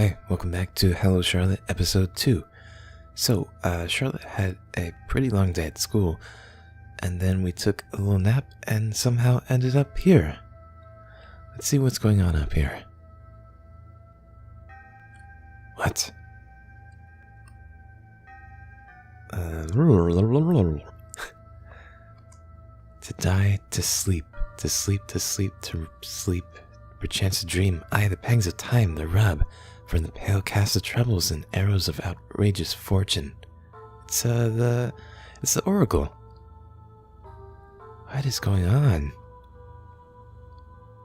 Hey, welcome back to Hello Charlotte episode 2. So, Charlotte had a pretty long day at school, and then we took a little nap and somehow ended up here. Let's see what's going on up here. What? To die, to sleep, to sleep, to sleep, to sleep, perchance to dream, aye, the pangs of time, the rub, from the pale cast of troubles and arrows of outrageous fortune. It's the oracle. What is going on?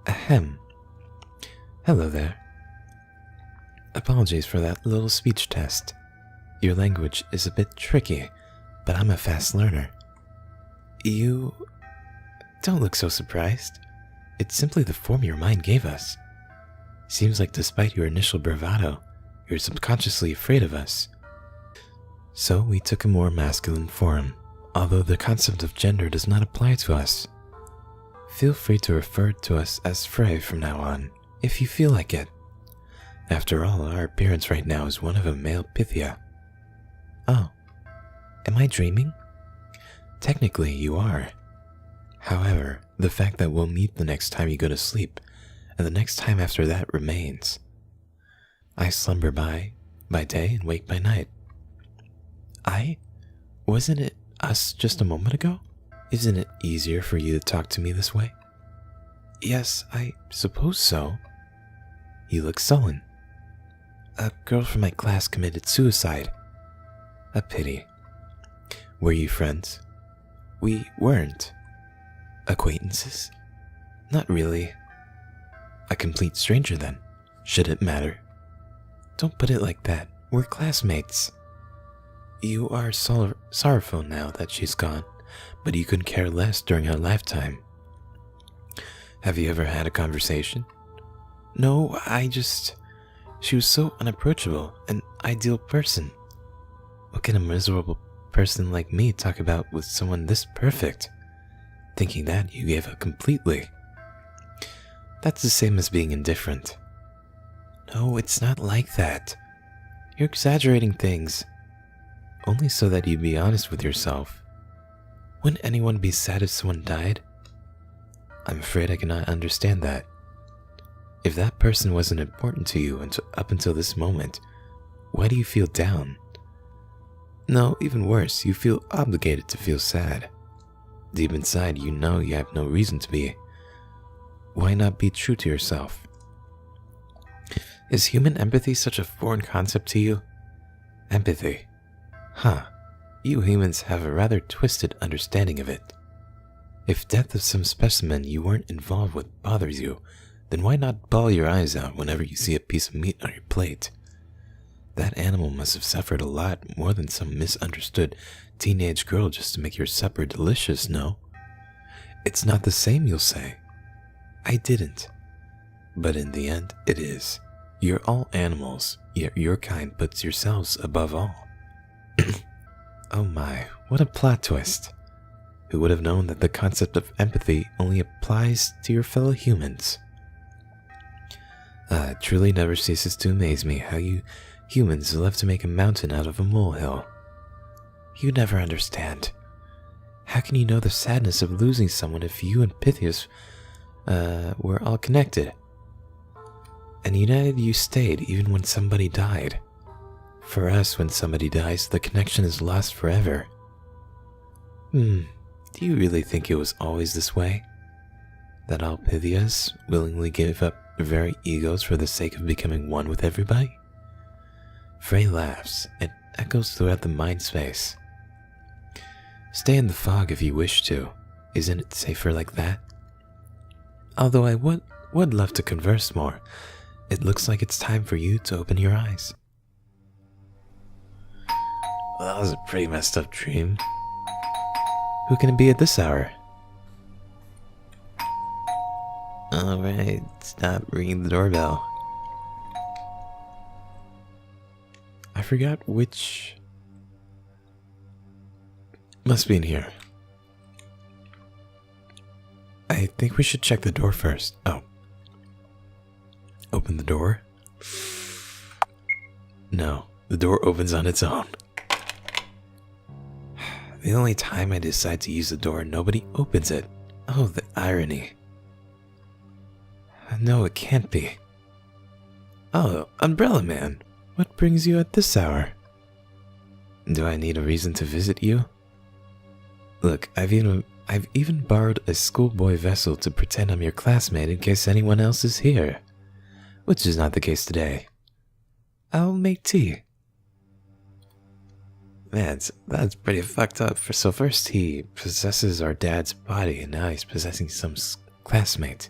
Ahem. Hello there. Apologies for that little speech test. Your language is a bit tricky, but I'm a fast learner. You don't look so surprised. It's simply the form your mind gave us. Seems like despite your initial bravado, you're subconsciously afraid of us. So we took a more masculine form, although the concept of gender does not apply to us. Feel free to refer to us as Frey from now on, if you feel like it. After all, our appearance right now is one of a male Pythia. Oh, am I dreaming? Technically, you are. However, the fact that we'll meet the next time you go to sleep, and the next time after that remains. I slumber by day and wake by night. Wasn't it us just a moment ago? Isn't it easier for you to talk to me this way? Yes, I suppose so. You look sullen. A girl from my class committed suicide. A pity. Were you friends? We weren't. Acquaintances? Not really. A complete stranger then. Should it matter? Don't put it like that. We're classmates. You are sorrowful now that she's gone, but you couldn't care less during her lifetime. Have you ever had a conversation? No, she was so unapproachable, an ideal person. What can a miserable person like me talk about with someone this perfect? Thinking that, you gave up completely. That's the same as being indifferent. No, it's not like that. You're exaggerating things. Only so that you'd be honest with yourself. Wouldn't anyone be sad if someone died? I'm afraid I cannot understand that. If that person wasn't important to you up until this moment, why do you feel down? No, even worse, you feel obligated to feel sad. Deep inside, you know you have no reason to be. Why not be true to yourself? Is human empathy such a foreign concept to you? Empathy? Huh. You humans have a rather twisted understanding of it. If death of some specimen you weren't involved with bothers you, then why not bawl your eyes out whenever you see a piece of meat on your plate? That animal must have suffered a lot more than some misunderstood teenage girl just to make your supper delicious, no? It's not the same, you'll say. I didn't. But in the end, it is. You're all animals, yet your kind puts yourselves above all. Oh my, what a plot twist. Who would have known that the concept of empathy only applies to your fellow humans? It truly never ceases to amaze me how you humans love to make a mountain out of a molehill. You never understand. How can you know the sadness of losing someone if you and Pythias were all connected? And united you stayed even when somebody died. For us, when somebody dies, the connection is lost forever. Do you really think it was always this way? That all Pythias willingly gave up their very egos for the sake of becoming one with everybody? Frey laughs. It echoes throughout the mind space. Stay in the fog if you wish to. Isn't it safer like that? Although I would love to converse more, it looks like it's time for you to open your eyes. Well, that was a pretty messed up dream. Who can it be at this hour? Alright, stop ringing the doorbell. I forgot which... Must be in here. I think we should check the door first. Oh. Open the door. No, the door opens on its own. The only time I decide to use the door, nobody opens it. Oh, the irony. No, it can't be. Oh, Umbrella Man, what brings you at this hour? Do I need a reason to visit you? Look, I've even borrowed a schoolboy vessel to pretend I'm your classmate in case anyone else is here, which is not the case today. I'll make tea. Man, that's pretty fucked up. So first he possesses our dad's body, and now he's possessing some classmate.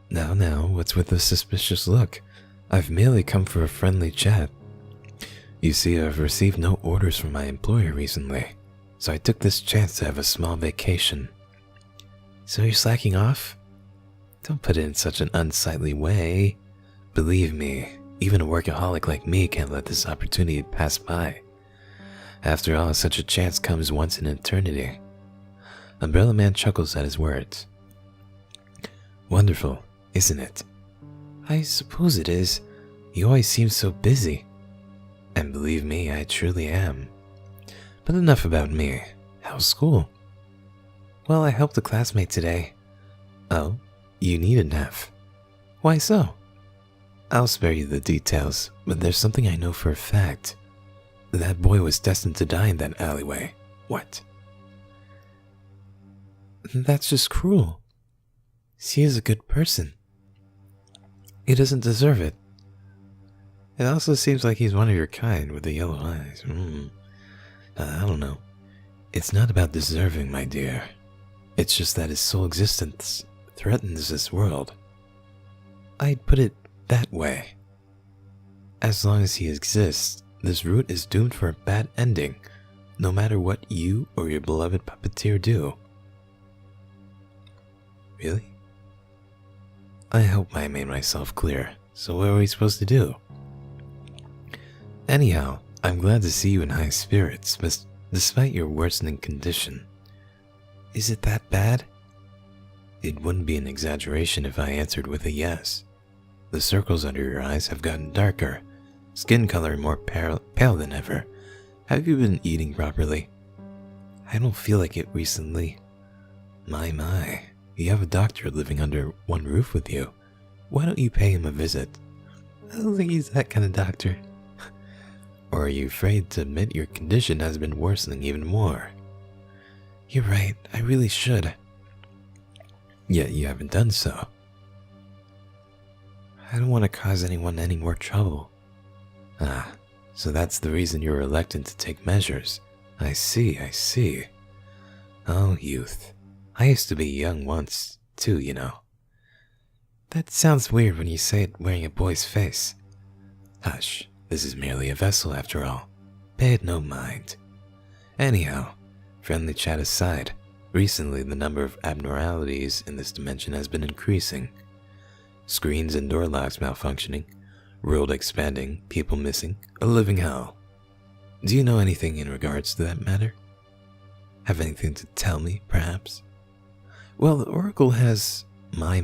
Now, what's with the suspicious look? I've merely come for a friendly chat. You see, I've received no orders from my employer recently, so I took this chance to have a small vacation. So you're slacking off? Don't put it in such an unsightly way. Believe me, even a workaholic like me can't let this opportunity pass by. After all, such a chance comes once in eternity. Umbrella Man chuckles at his words. Wonderful, isn't it? I suppose it is. You always seem so busy. And believe me, I truly am. But enough about me. How's school? Well, I helped a classmate today. Oh, you need an F. Why so? I'll spare you the details, but there's something I know for a fact. That boy was destined to die in that alleyway. What? That's just cruel. She is a good person. He doesn't deserve it. It also seems like he's one of your kind with the yellow eyes. I don't know. It's not about deserving, my dear. It's just that his sole existence threatens this world. I'd put it that way. As long as he exists, this route is doomed for a bad ending, no matter what you or your beloved puppeteer do. Really? I hope I made myself clear, so what are we supposed to do? Anyhow, I'm glad to see you in high spirits, despite your worsening condition. Is it that bad? It wouldn't be an exaggeration if I answered with a yes. The circles under your eyes have gotten darker, skin color more pale than ever. Have you been eating properly? I don't feel like it recently. My, you have a doctor living under one roof with you. Why don't you pay him a visit? I don't think he's that kind of doctor. Or are you afraid to admit your condition has been worsening even more? You're right, I really should. Yet you haven't done so. I don't want to cause anyone any more trouble. Ah, so that's the reason you're reluctant to take measures. I see. Oh, youth. I used to be young once, too, you know. That sounds weird when you say it wearing a boy's face. Hush, this is merely a vessel after all. Pay it no mind. Anyhow, friendly chat aside, recently the number of abnormalities in this dimension has been increasing. Screens and door locks malfunctioning, world expanding, people missing, a living hell. Do you know anything in regards to that matter? Have anything to tell me, perhaps? Well, the Oracle has... My.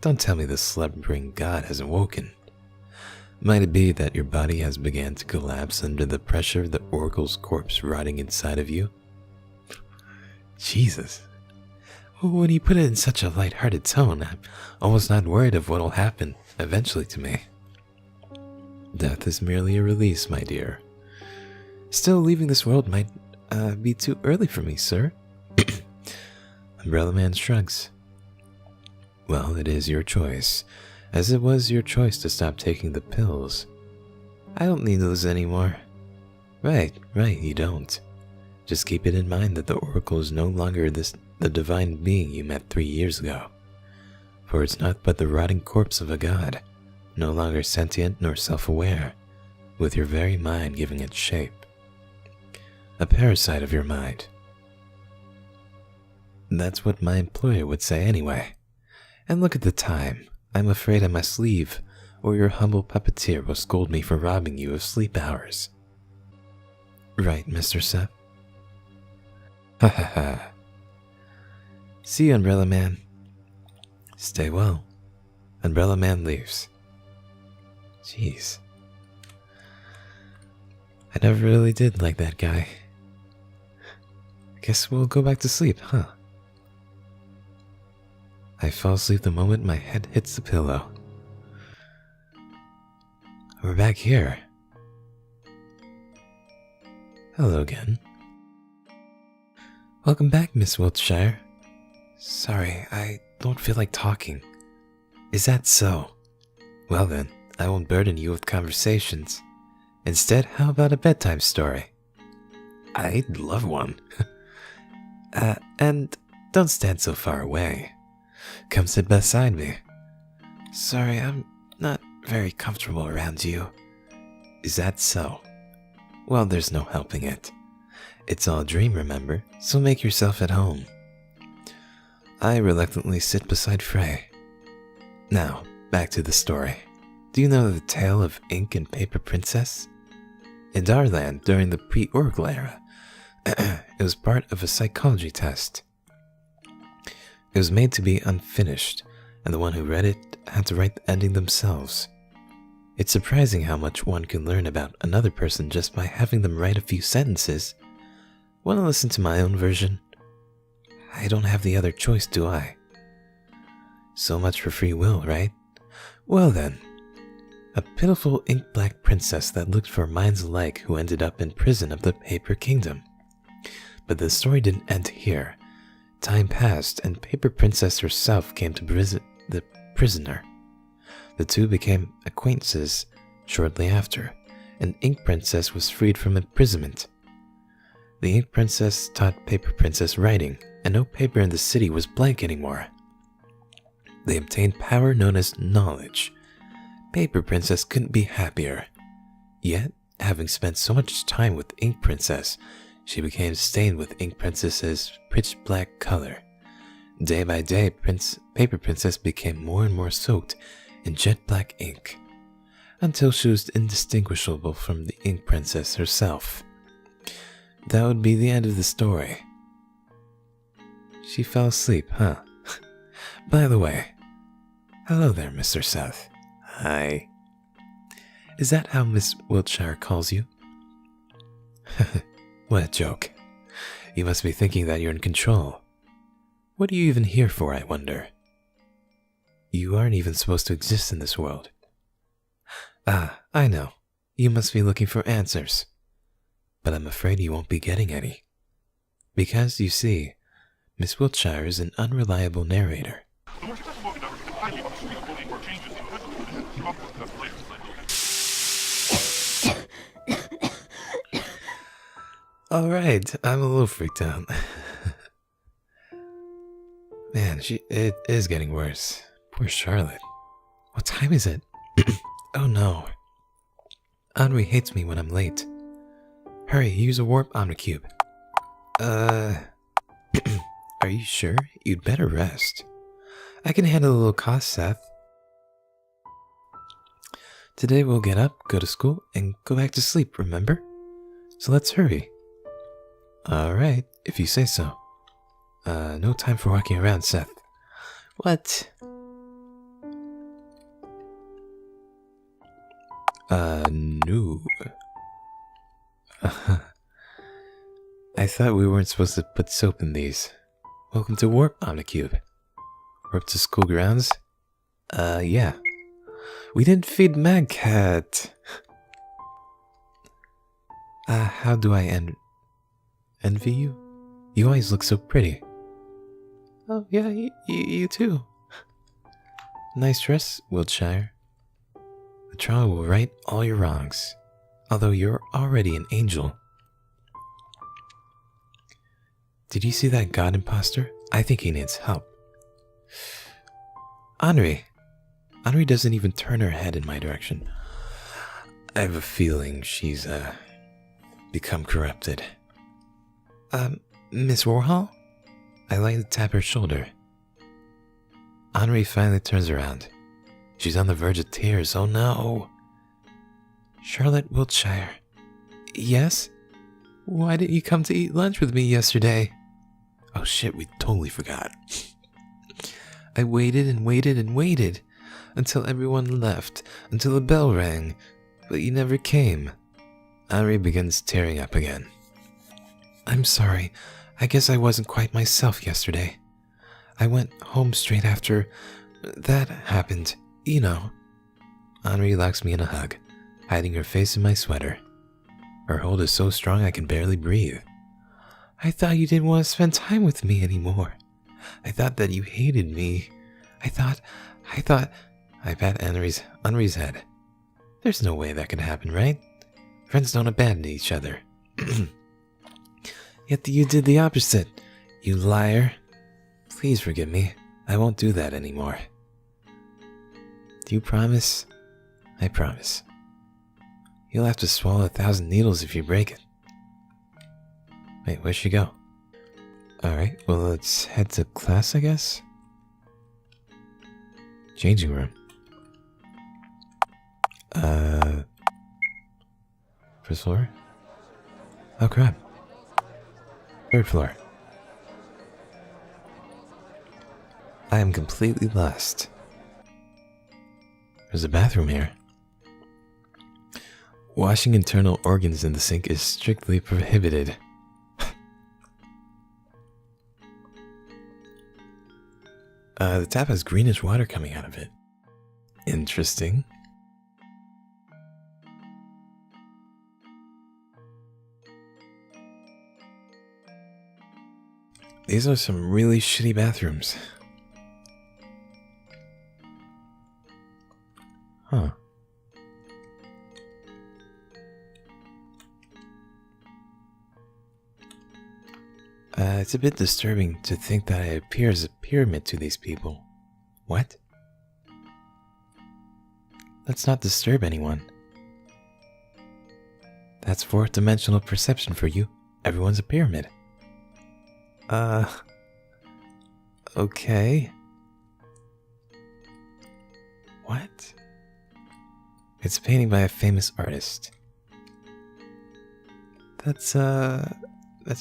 Don't tell me the slumbering god has awoken. Might it be that your body has begun to collapse under the pressure of the Oracle's corpse rotting inside of you? Jesus. When you put it in such a light-hearted tone, I'm almost not worried of what'll happen eventually to me. Death is merely a release, my dear. Still, leaving this world might be too early for me, sir. Umbrella Man shrugs. Well, it is your choice, as it was your choice to stop taking the pills. I don't need those anymore. Right, you don't. Just keep it in mind that the Oracle is no longer the divine being you met 3 years ago. For it's not but the rotting corpse of a god, no longer sentient nor self-aware, with your very mind giving it shape. A parasite of your mind. That's what my employer would say anyway. And look at the time. I'm afraid I must leave, or your humble puppeteer will scold me for robbing you of sleep hours. Right, Mr. Seth? Ha ha ha. See you, Umbrella Man. Stay well. Umbrella Man leaves. Jeez. I never really did like that guy. Guess we'll go back to sleep, huh? I fall asleep the moment my head hits the pillow. We're back here. Hello again. Welcome back, Miss Wiltshire. Sorry, I don't feel like talking. Is that so? Well then, I won't burden you with conversations. Instead, how about a bedtime story? I'd love one. And don't stand so far away. Come sit beside me. Sorry, I'm not very comfortable around you. Is that so? Well, there's no helping it. It's all a dream, remember? So make yourself at home. I reluctantly sit beside Frey. Now, back to the story. Do you know the tale of Ink and Paper Princess? In Darland, during the pre-Oracle era, it was part of a psychology test. It was made to be unfinished, and the one who read it had to write the ending themselves. It's surprising how much one can learn about another person just by having them write a few sentences. Want to listen to my own version? I don't have the other choice, do I? So much for free will, right? Well then, a pitiful ink-black princess that looked for minds alike who ended up in prison of the Paper Kingdom. But the story didn't end here. Time passed, and Paper Princess herself came to visit the prisoner. The two became acquaintances shortly after, and Ink Princess was freed from imprisonment. The Ink Princess taught Paper Princess writing, and no paper in the city was blank anymore. They obtained power known as knowledge. Paper Princess couldn't be happier. Yet, having spent so much time with Ink Princess, she became stained with Ink Princess's pitch black color. Day by day, Paper Princess became more and more soaked in jet black ink, until she was indistinguishable from the Ink Princess herself. That would be the end of the story. She fell asleep, huh? By the way, hello there, Mr. Seth. Hi. Is that how Miss Wiltshire calls you? What a joke. You must be thinking that you're in control. What are you even here for, I wonder? You aren't even supposed to exist in this world. Ah, I know. You must be looking for answers. But I'm afraid you won't be getting any. Because, you see, Miss Wiltshire is an unreliable narrator. Alright, I'm a little freaked out. Man, it is getting worse. Poor Charlotte. What time is it? Oh no. Honoré hates me when I'm late. Hurry, use a warp omnicube. Are you sure? You'd better rest. I can handle a little cost, Seth. Today we'll get up, go to school, and go back to sleep, remember? So let's hurry. Alright, if you say so. No time for walking around, Seth. What? No. I thought we weren't supposed to put soap in these. Welcome to Warp Omnicube. We're up to school grounds? Yeah. We didn't feed Mad Cat. How do I envy you? You always look so pretty. Oh, yeah, you too. Nice dress, Wiltshire. The trial will right all your wrongs, although you're already an angel. Did you see that god imposter? I think he needs help. Honoré doesn't even turn her head in my direction. I have a feeling she's, become corrupted. Miss Warhol? I lightly tap her shoulder. Honoré finally turns around. She's on the verge of tears. Oh no! Charlotte Wiltshire. Yes? Why didn't you come to eat lunch with me yesterday? Oh shit, we totally forgot. I waited and waited and waited until everyone left, until the bell rang, but you never came. Honoré begins tearing up again. I'm sorry. I guess I wasn't quite myself yesterday. I went home straight after that happened, you know. Honoré locks me in a hug, hiding her face in my sweater. Her hold is so strong I can barely breathe. I thought you didn't want to spend time with me anymore. I thought that you hated me. I thought... I pat Honoré's head. There's no way that could happen, right? Friends don't abandon each other. Yet you did the opposite, you liar. Please forgive me. I won't do that anymore. Do you promise? I promise. You'll have to swallow 1,000 needles if you break it. Wait, where'd she go? Alright, well, let's head to class, I guess? Changing room. First floor? Oh, crap. Third floor. I am completely lost. There's a bathroom here. Washing internal organs in the sink is strictly prohibited. The tap has greenish water coming out of it. Interesting. These are some really shitty bathrooms. Huh. It's a bit disturbing to think that I appear as a pyramid to these people. What? Let's not disturb anyone. That's fourth-dimensional perception for you. Everyone's a pyramid. Okay. What? It's a painting by a famous artist. That's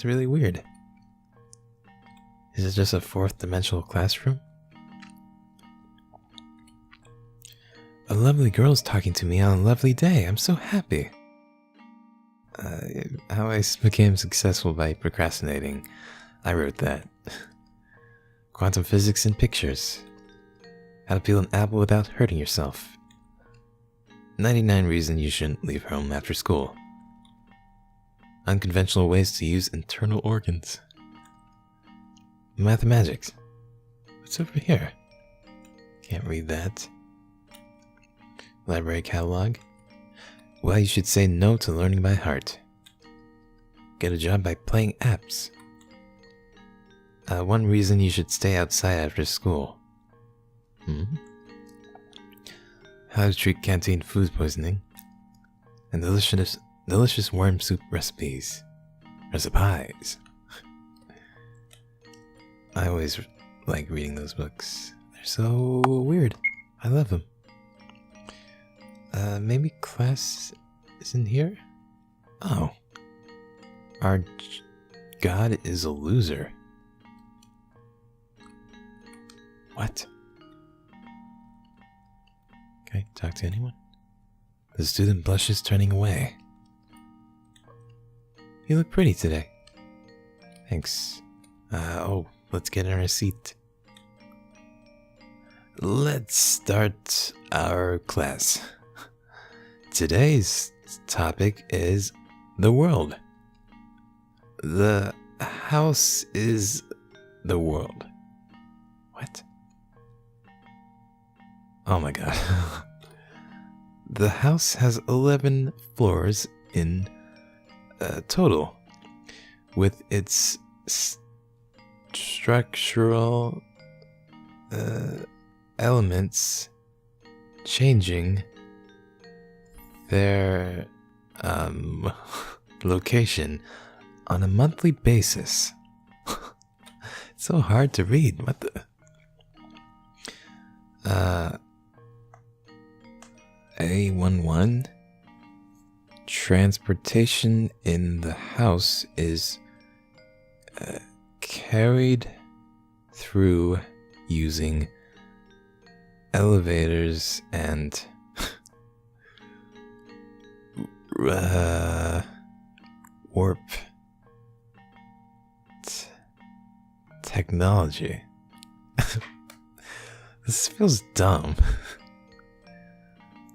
really weird. Is it just a fourth-dimensional classroom? A lovely girl's talking to me on a lovely day. I'm so happy. How I became successful by procrastinating. I wrote that. Quantum physics in pictures. How to peel an apple without hurting yourself. 99 reasons you shouldn't leave home after school. Unconventional ways to use internal organs. Mathematics. What's over here? Can't read that. Library catalog. Why you should say no to learning by heart. Get a job by playing apps. One reason you should stay outside after school. How to treat canteen food poisoning. And delicious worm soup recipes. Recipes. I always like reading those books. They're so weird. I love them. Maybe class isn't here? Oh. Our god is a loser. What? Can I talk to anyone? The student blushes, turning away. You look pretty today. Thanks. Let's get in our seat. Let's start our class. Today's topic is the world. The house is the world. What? Oh my god. The house has 11 floors in total, with its structural elements changing their location on a monthly basis. It's so hard to read. What the? A11. Transportation in the house is carried through using elevators and warp technology. This feels dumb.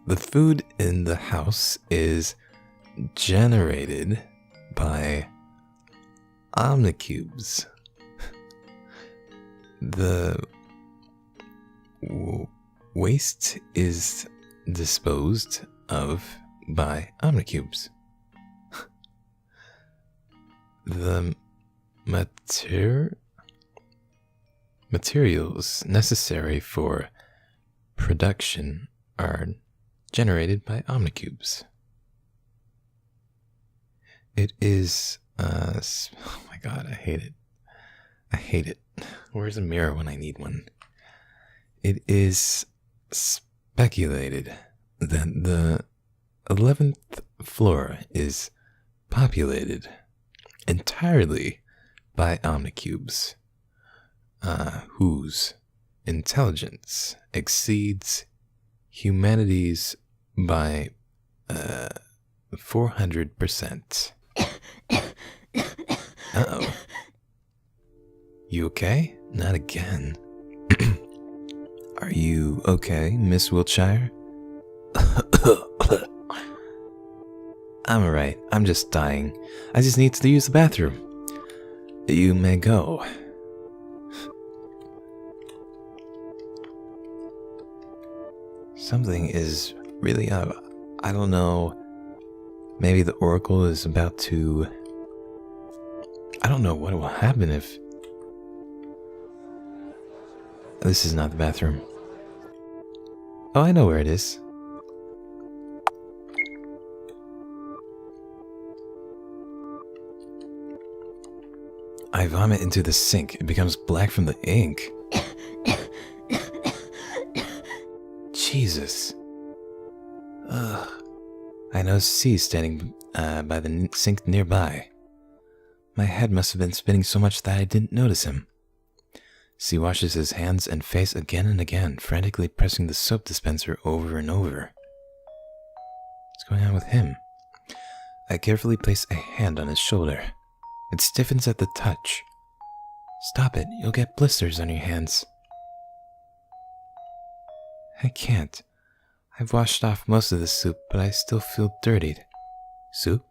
The food in the house is generated by omnicubes. The waste is disposed of by omnicubes. The materials necessary for production are generated by omnicubes. It is, oh my god, I hate it. I hate it. Where's a mirror when I need one? It is speculated that the 11th floor is populated entirely by omnicubes, whose intelligence exceeds humanity's by 400%. Uh-oh. You okay? Not again. Are you okay, Miss Wiltshire? I'm alright. I'm just dying. I just need to use the bathroom. You may go. Something is really up. I don't know. Maybe the Oracle is about to... I don't know what will happen if... This is not the bathroom. Oh, I know where it is. I vomit into the sink. It becomes black from the ink. Jesus. Ugh. I noticed C standing by the sink nearby. My head must have been spinning so much that I didn't notice him. C washes his hands and face again and again, frantically pressing the soap dispenser over and over. What's going on with him? I carefully place a hand on his shoulder. It stiffens at the touch. Stop it, you'll get blisters on your hands. I can't. I've washed off most of the soup, but I still feel dirtied. Soup?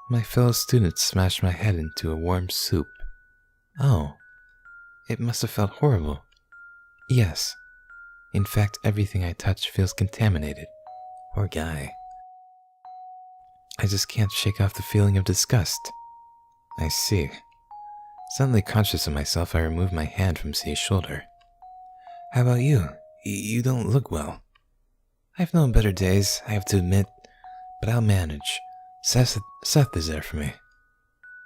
My fellow students smashed my head into a warm soup. Oh. It must have felt horrible. Yes. In fact, everything I touch feels contaminated. Poor guy. I just can't shake off the feeling of disgust. I see. Suddenly conscious of myself, I remove my hand from C's shoulder. How about you? You don't look well. I've known better days, I have to admit, but I'll manage. Seth is there for me.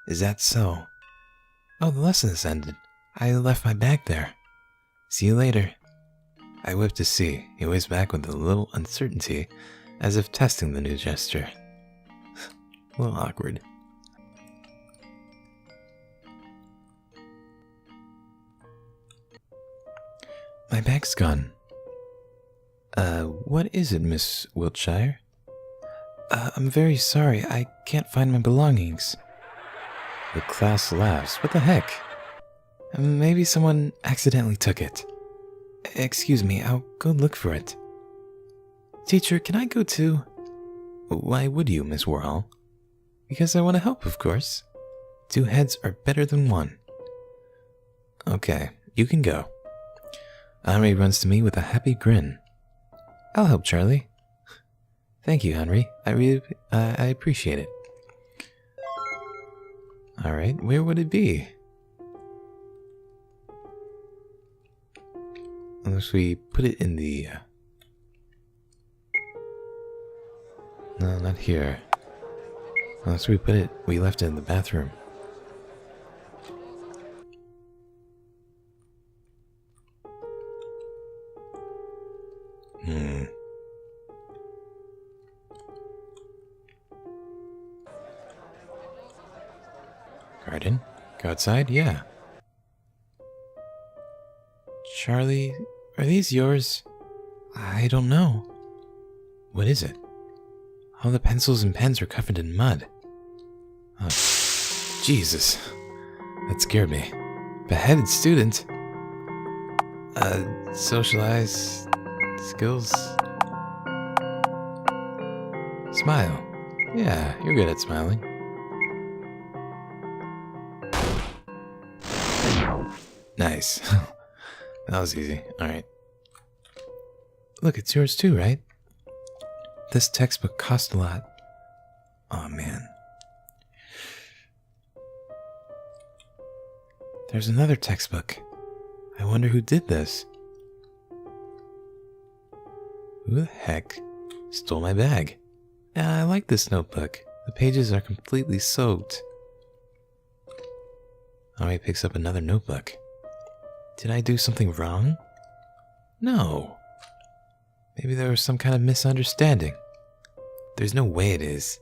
Is that so? Oh, the lesson has ended. I left my bag there. See you later. I whip to C. He waves back with a little uncertainty, as if testing the new gesture. A little awkward. My bag's gone. What is it, Miss Wiltshire? I'm very sorry. I can't find my belongings. The class laughs. What the heck? Maybe someone accidentally took it. Excuse me, I'll go look for it. Teacher, can I go too? Why would you, Miss Warhol? Because I want to help, of course. 2 heads are better than 1. Okay, you can go. Henry runs to me with a happy grin. I'll help, Charlie. Thank you, Henry. I appreciate it. Alright, where would it be? Unless we put it in the... No, not here. Unless we left it in the bathroom. Garden? Go outside? Yeah. Charlie, are these yours? I don't know. What is it? All the pencils and pens are covered in mud. Oh, Jesus. That scared me. Beheaded student? Socialize... skills... Smile. Yeah, you're good at smiling. Nice. That was easy. Alright. Look, it's yours too, right? This textbook cost a lot. Oh man. There's another textbook. I wonder who did this. Who the heck stole my bag? I like this notebook. The pages are completely soaked. Honoré picks up another notebook. Did I do something wrong? No. Maybe there was some kind of misunderstanding. There's no way it is.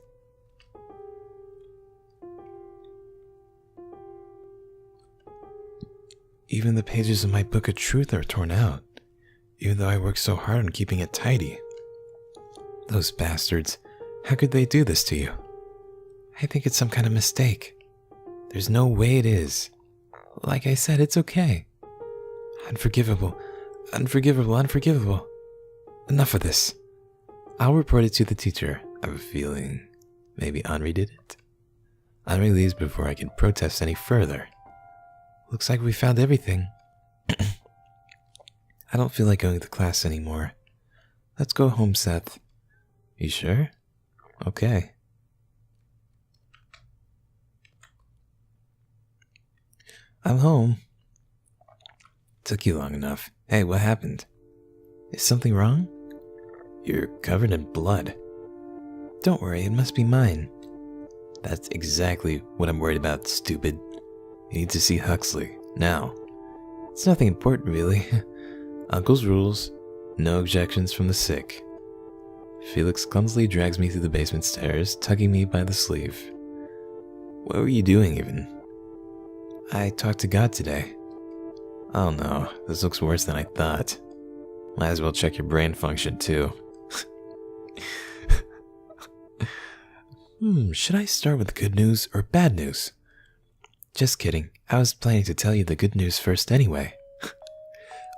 Even the pages of my book of truth are torn out, even though I worked so hard on keeping it tidy. Those bastards, how could they do this to you? I think it's some kind of mistake. There's no way it is. Like I said, it's okay. Unforgivable, unforgivable, unforgivable. Enough of this. I'll report it to the teacher. I have a feeling maybe Honoré did it. Honoré leaves before I can protest any further. Looks like we found everything. I don't feel like going to class anymore. Let's go home, Seth. You sure? Okay. I'm home. Took you long enough. Hey, what happened? Is something wrong? You're covered in blood. Don't worry, it must be mine. That's exactly what I'm worried about, stupid. You need to see Huxley, now. It's nothing important, really. Uncle's rules, no objections from the sick. Felix clumsily drags me through the basement stairs, tugging me by the sleeve. What were you doing, even? I talked to God today. Oh no, this looks worse than I thought. Might as well check your brain function, too. Should I start with good news or bad news? Just kidding, I was planning to tell you the good news first anyway.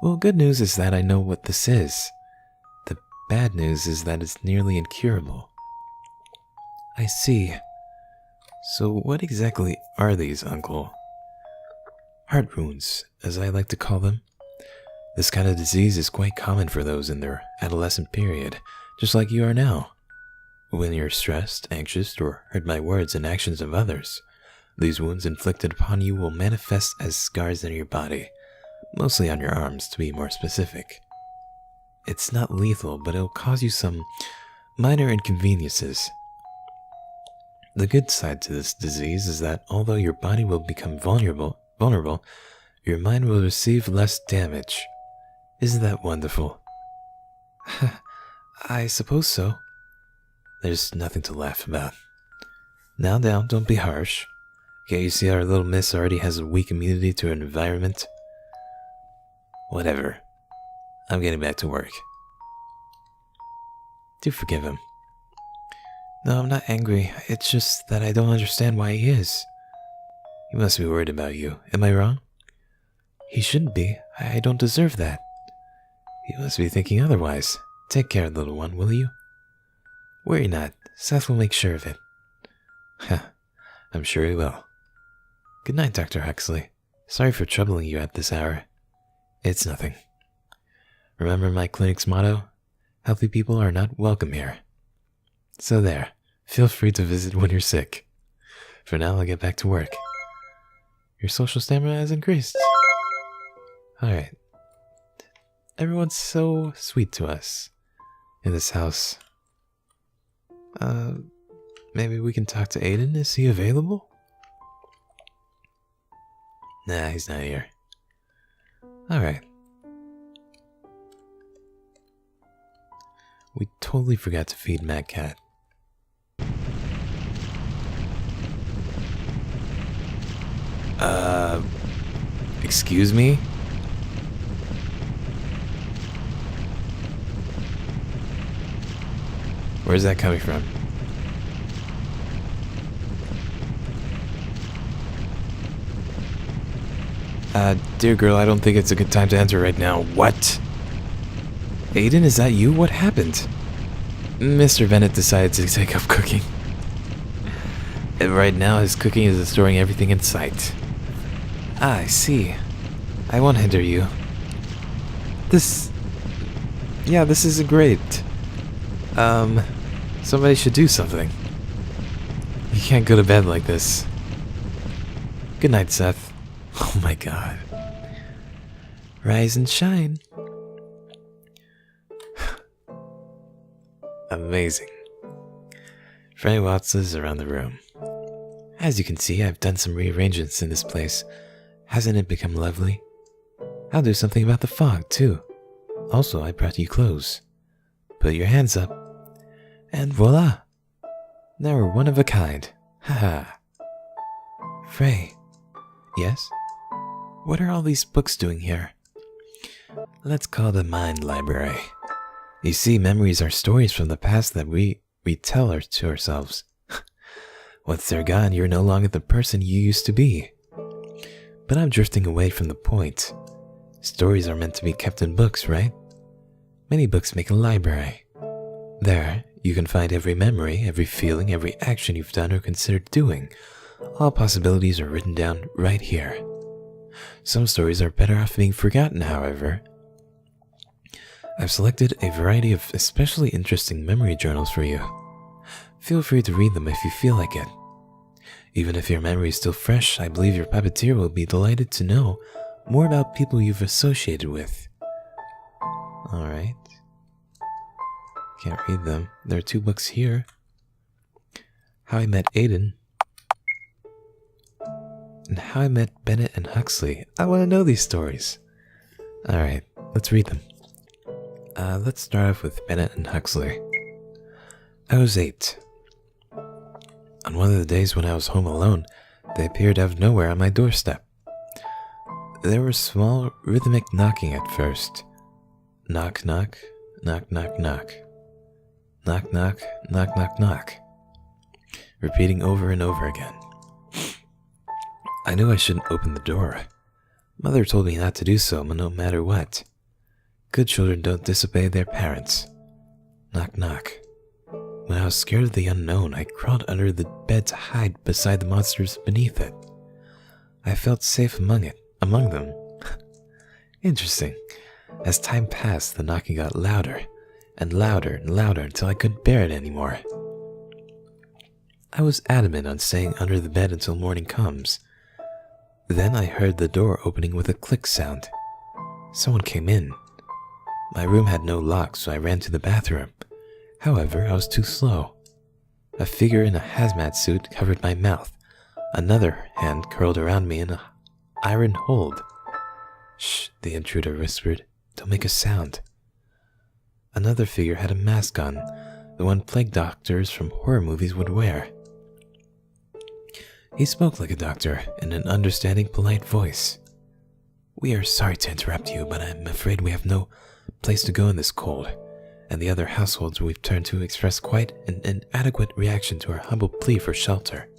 Well, good news is that I know what this is. The bad news is that it's nearly incurable. I see. So what exactly are these, Uncle? Heart wounds, as I like to call them. This kind of disease is quite common for those in their adolescent period, just like you are now. When you're stressed, anxious, or hurt by words and actions of others, these wounds inflicted upon you will manifest as scars in your body, mostly on your arms to be more specific. It's not lethal, but it'll cause you some minor inconveniences. The good side to this disease is that although your body will become vulnerable, your mind will receive less damage. Isn't that wonderful? I suppose so. There's nothing to laugh about. Now, don't be harsh. Can't you see our little miss already has a weak immunity to an environment? Whatever. I'm getting back to work. Do forgive him. No, I'm not angry. It's just that I don't understand why he is. He must be worried about you. Am I wrong? He shouldn't be. I don't deserve that. He must be thinking otherwise. Take care, little one, will you? Worry not. Seth will make sure of it. I'm sure he will. Good night, Dr. Huxley. Sorry for troubling you at this hour. It's nothing. Remember my clinic's motto? Healthy people are not welcome here. So there. Feel free to visit when you're sick. For now, I'll get back to work. Your social stamina has increased. Alright. Everyone's so sweet to us in this house. Maybe we can talk to Aiden? Is he available? Nah, he's not here. Alright. We totally forgot to feed Mad Cat. Excuse me? Where's that coming from? Dear girl, I don't think it's a good time to enter right now. What? Aiden, is that you? What happened? Mr. Bennett decided to take up cooking. And right now, his cooking is destroying everything in sight. Ah, I see. I won't hinder you. This isn't great. Somebody should do something. You can't go to bed like this. Good night, Seth. Oh my god. Rise and shine. Amazing. Franny waltzes around the room. As you can see, I've done some rearrangements in this place. Hasn't it become lovely? I'll do something about the fog, too. Also, I brought you clothes. Put your hands up. And voila! Now we're one of a kind. Haha. Frey. Yes? What are all these books doing here? Let's call the mind library. You see, memories are stories from the past that we retell to ourselves. Once they're gone, you're no longer the person you used to be. But I'm drifting away from the point. Stories are meant to be kept in books, right? Many books make a library. There, you can find every memory, every feeling, every action you've done or considered doing. All possibilities are written down right here. Some stories are better off being forgotten, however. I've selected a variety of especially interesting memory journals for you. Feel free to read them if you feel like it. Even if your memory is still fresh, I believe your puppeteer will be delighted to know more about people you've associated with. Alright. Can't read them. There are 2 books here. How I Met Aiden. And How I Met Bennett and Huxley. I want to know these stories. Alright, let's read them. Let's start off with Bennett and Huxley. I was 8. On one of the days when I was home alone, they appeared out of nowhere on my doorstep. There was small, rhythmic knocking at first. Knock, knock, knock, knock, knock. Knock, knock, knock, knock, knock. Repeating over and over again. I knew I shouldn't open the door. Mother told me not to do so, no matter what. Good children don't disobey their parents. Knock, knock. When I was scared of the unknown, I crawled under the bed to hide beside the monsters beneath it. I felt safe among them. Interesting. As time passed, the knocking got louder, and louder and louder until I couldn't bear it anymore. I was adamant on staying under the bed until morning comes. Then I heard the door opening with a click sound. Someone came in. My room had no lock, so I ran to the bathroom. However, I was too slow. A figure in a hazmat suit covered my mouth. Another hand curled around me in an iron hold. Shh, the intruder whispered. Don't make a sound. Another figure had a mask on, the one plague doctors from horror movies would wear. He spoke like a doctor, in an understanding, polite voice. We are sorry to interrupt you, but I'm afraid we have no place to go in this cold, and the other households we've turned to express quite an inadequate reaction to our humble plea for shelter.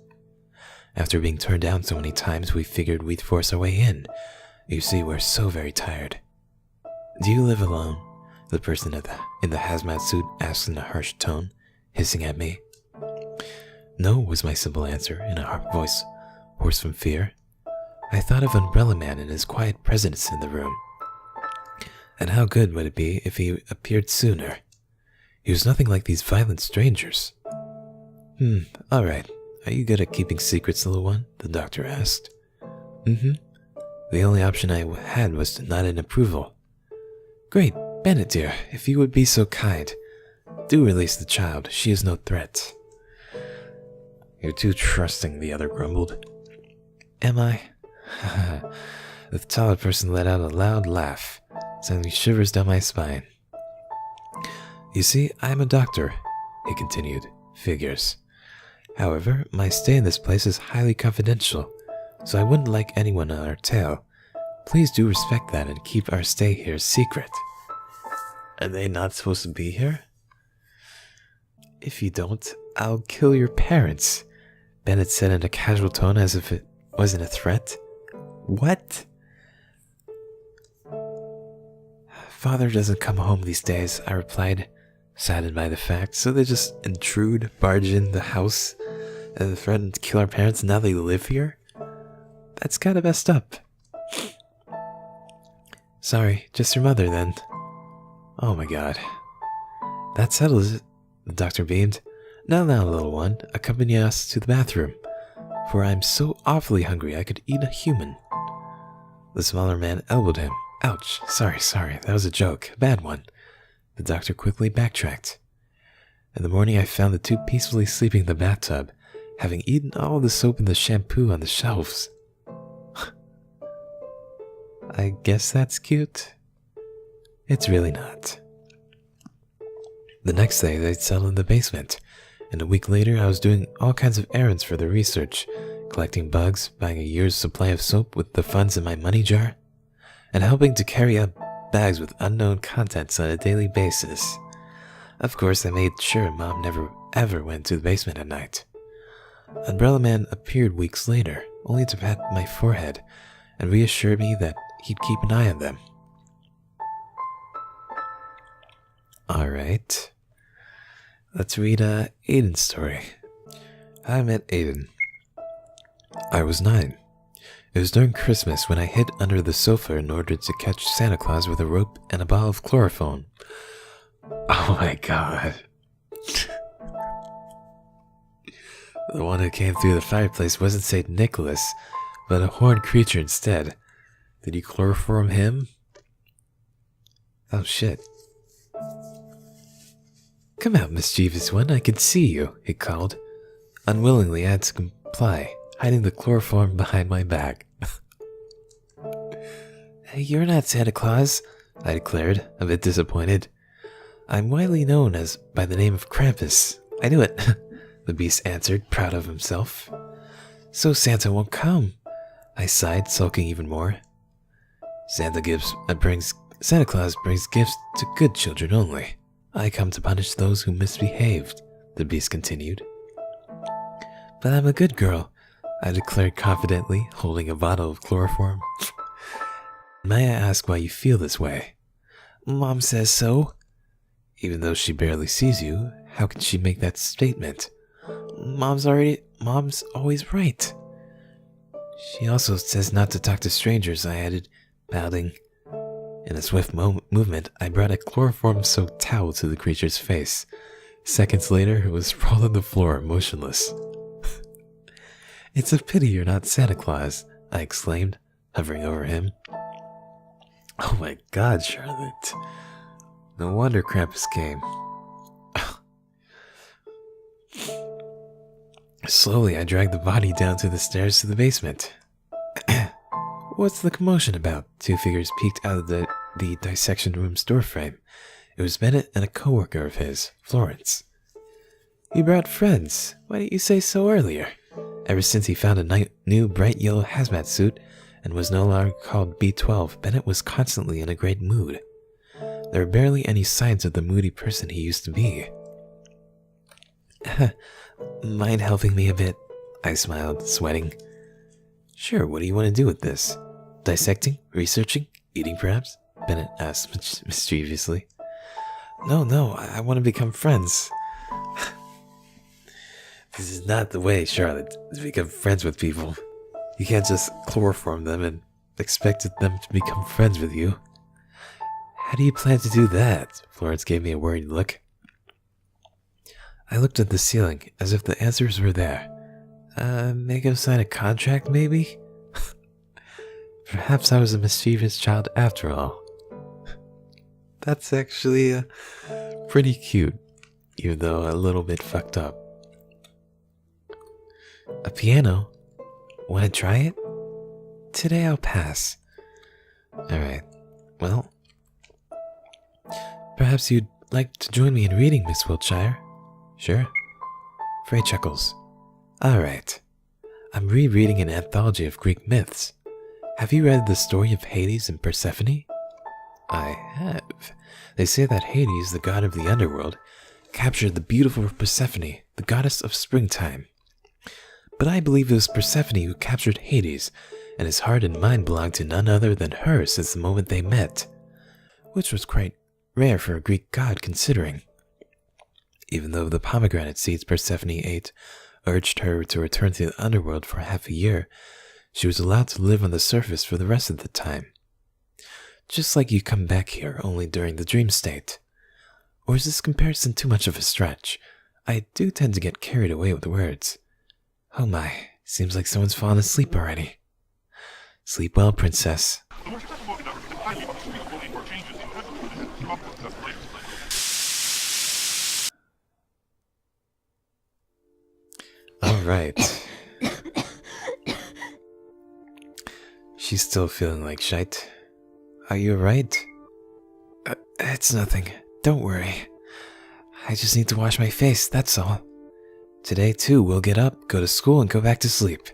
After being turned down so many times, we figured we'd force our way in. You see, we're so very tired. Do you live alone? The person in the hazmat suit asked in a harsh tone, hissing at me. No, was my simple answer, in a voice hoarse from fear. I thought of Umbrella Man and his quiet presence in the room. And how good would it be if he appeared sooner? He was nothing like these violent strangers. Alright. Are you good at keeping secrets, little one? The doctor asked. The only option I had was to nod in approval. Great, Bennett dear, if you would be so kind. Do release the child, she is no threat. You're too trusting, the other grumbled. Am I? The taller person let out a loud laugh, sending shivers down my spine. You see, I'm a doctor, he continued. Figures. However, my stay in this place is highly confidential, so I wouldn't like anyone on our tail. Please do respect that and keep our stay here secret. Are they not supposed to be here? If you don't, I'll kill your parents, Bennett said in a casual tone as if it wasn't a threat. What? father doesn't come home these days, I replied, saddened by the fact. So they just barge in the house, and threaten to kill our parents, and now they live here? That's kinda messed up. Sorry, just your mother then. Oh my god. That settles it, the doctor beamed. Now, little one, accompany us to the bathroom, for I'm so awfully hungry I could eat a human. The smaller man elbowed him. Ouch, sorry, that was a joke, a bad one. The doctor quickly backtracked. In the morning I found the two peacefully sleeping in the bathtub, having eaten all the soap and the shampoo on the shelves. I guess that's cute. It's really not. The next day they settled in the basement, and a week later I was doing all kinds of errands for the research, collecting bugs, buying a year's supply of soap with the funds in my money jar, and helping to carry out bags with unknown contents on a daily basis. Of course, I made sure Mom never ever went to the basement at night. Umbrella Man appeared weeks later, only to pat my forehead and reassure me that he'd keep an eye on them. Alright. Let's read Aiden's story. I met Aiden. I was 9. It was during Christmas when I hid under the sofa in order to catch Santa Claus with a rope and a bottle of chloroform. Oh my god. The one who came through the fireplace wasn't St. Nicholas, but a horned creature instead. Did you chloroform him? Oh shit. Come out, mischievous one, I can see you, he called. Unwillingly I had to comply, hiding the chloroform behind my back. Hey, you're not Santa Claus, I declared, a bit disappointed. I'm widely known as by the name of Krampus. I knew it, the beast answered, proud of himself. So Santa won't come, I sighed, sulking even more. Santa Claus brings gifts to good children only. I come to punish those who misbehaved, the beast continued. But I'm a good girl, I declared confidently, holding a bottle of chloroform. May I ask why you feel this way? Mom says so. Even though she barely sees you, how can she make that statement? Mom's always right. She also says not to talk to strangers, I added, pouting. In a swift movement, I brought a chloroform-soaked towel to the creature's face. Seconds later, it was sprawled on the floor, motionless. It's a pity you're not Santa Claus, I exclaimed, hovering over him. Oh my god, Charlotte. No wonder Krampus came. Slowly, I dragged the body down to the stairs to the basement. What's the commotion about? Two figures peeked out of the dissection room's doorframe. It was Bennett and a coworker of his, Florence. You brought friends. Why didn't you say so earlier? Ever since he found a new bright yellow hazmat suit and was no longer called B-12, Bennett was constantly in a great mood. There were barely any signs of the moody person he used to be. Mind helping me a bit? I smiled, sweating. Sure, what do you want to do with this? Dissecting? Researching? Eating, perhaps? Bennett asked mischievously. No, I want to become friends. This is not the way, Charlotte, to become friends with people. You can't just chloroform them and expect them to become friends with you. How do you plan to do that? Florence gave me a worried look. I looked at the ceiling, as if the answers were there. Make him sign a contract, maybe? Perhaps I was a mischievous child after all. That's actually pretty cute, even though a little bit fucked up. A piano? Want to try it? Today I'll pass. Alright, well, perhaps you'd like to join me in reading, Miss Wiltshire? Sure. Frey chuckles. Alright. I'm rereading an anthology of Greek myths. Have you read the story of Hades and Persephone? I have. They say that Hades, the god of the underworld, captured the beautiful Persephone, the goddess of springtime. But I believe it was Persephone who captured Hades, and his heart and mind belonged to none other than her since the moment they met. which was quite rare for a Greek god considering. Even though the pomegranate seeds Persephone ate urged her to return to the underworld for half a year, she was allowed to live on the surface for the rest of the time. Just like you come back here only during the dream state. Or is this comparison too much of a stretch? I do tend to get carried away with words. Oh my, seems like someone's fallen asleep already. Sleep well, princess. Alright. She's still feeling like shite. Are you alright? It's nothing. Don't worry. I just need to wash my face, that's all. Today, too, we'll get up, go to school, and go back to sleep.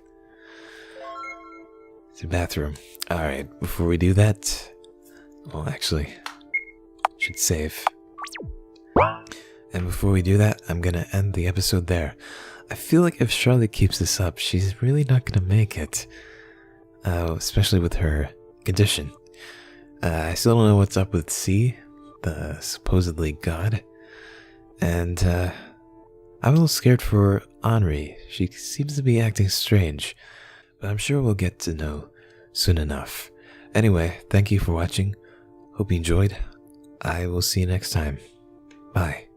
To the bathroom. Alright, before we do that... Well, actually... should save. And before we do that, I'm gonna end the episode there. I feel like if Charlotte keeps this up, she's really not gonna make it. Especially with her condition. I still don't know what's up with C, the supposedly god. And, I'm a little scared for Honoré. She seems to be acting strange. But I'm sure we'll get to know soon enough. Anyway, thank you for watching. Hope you enjoyed. I will see you next time. Bye.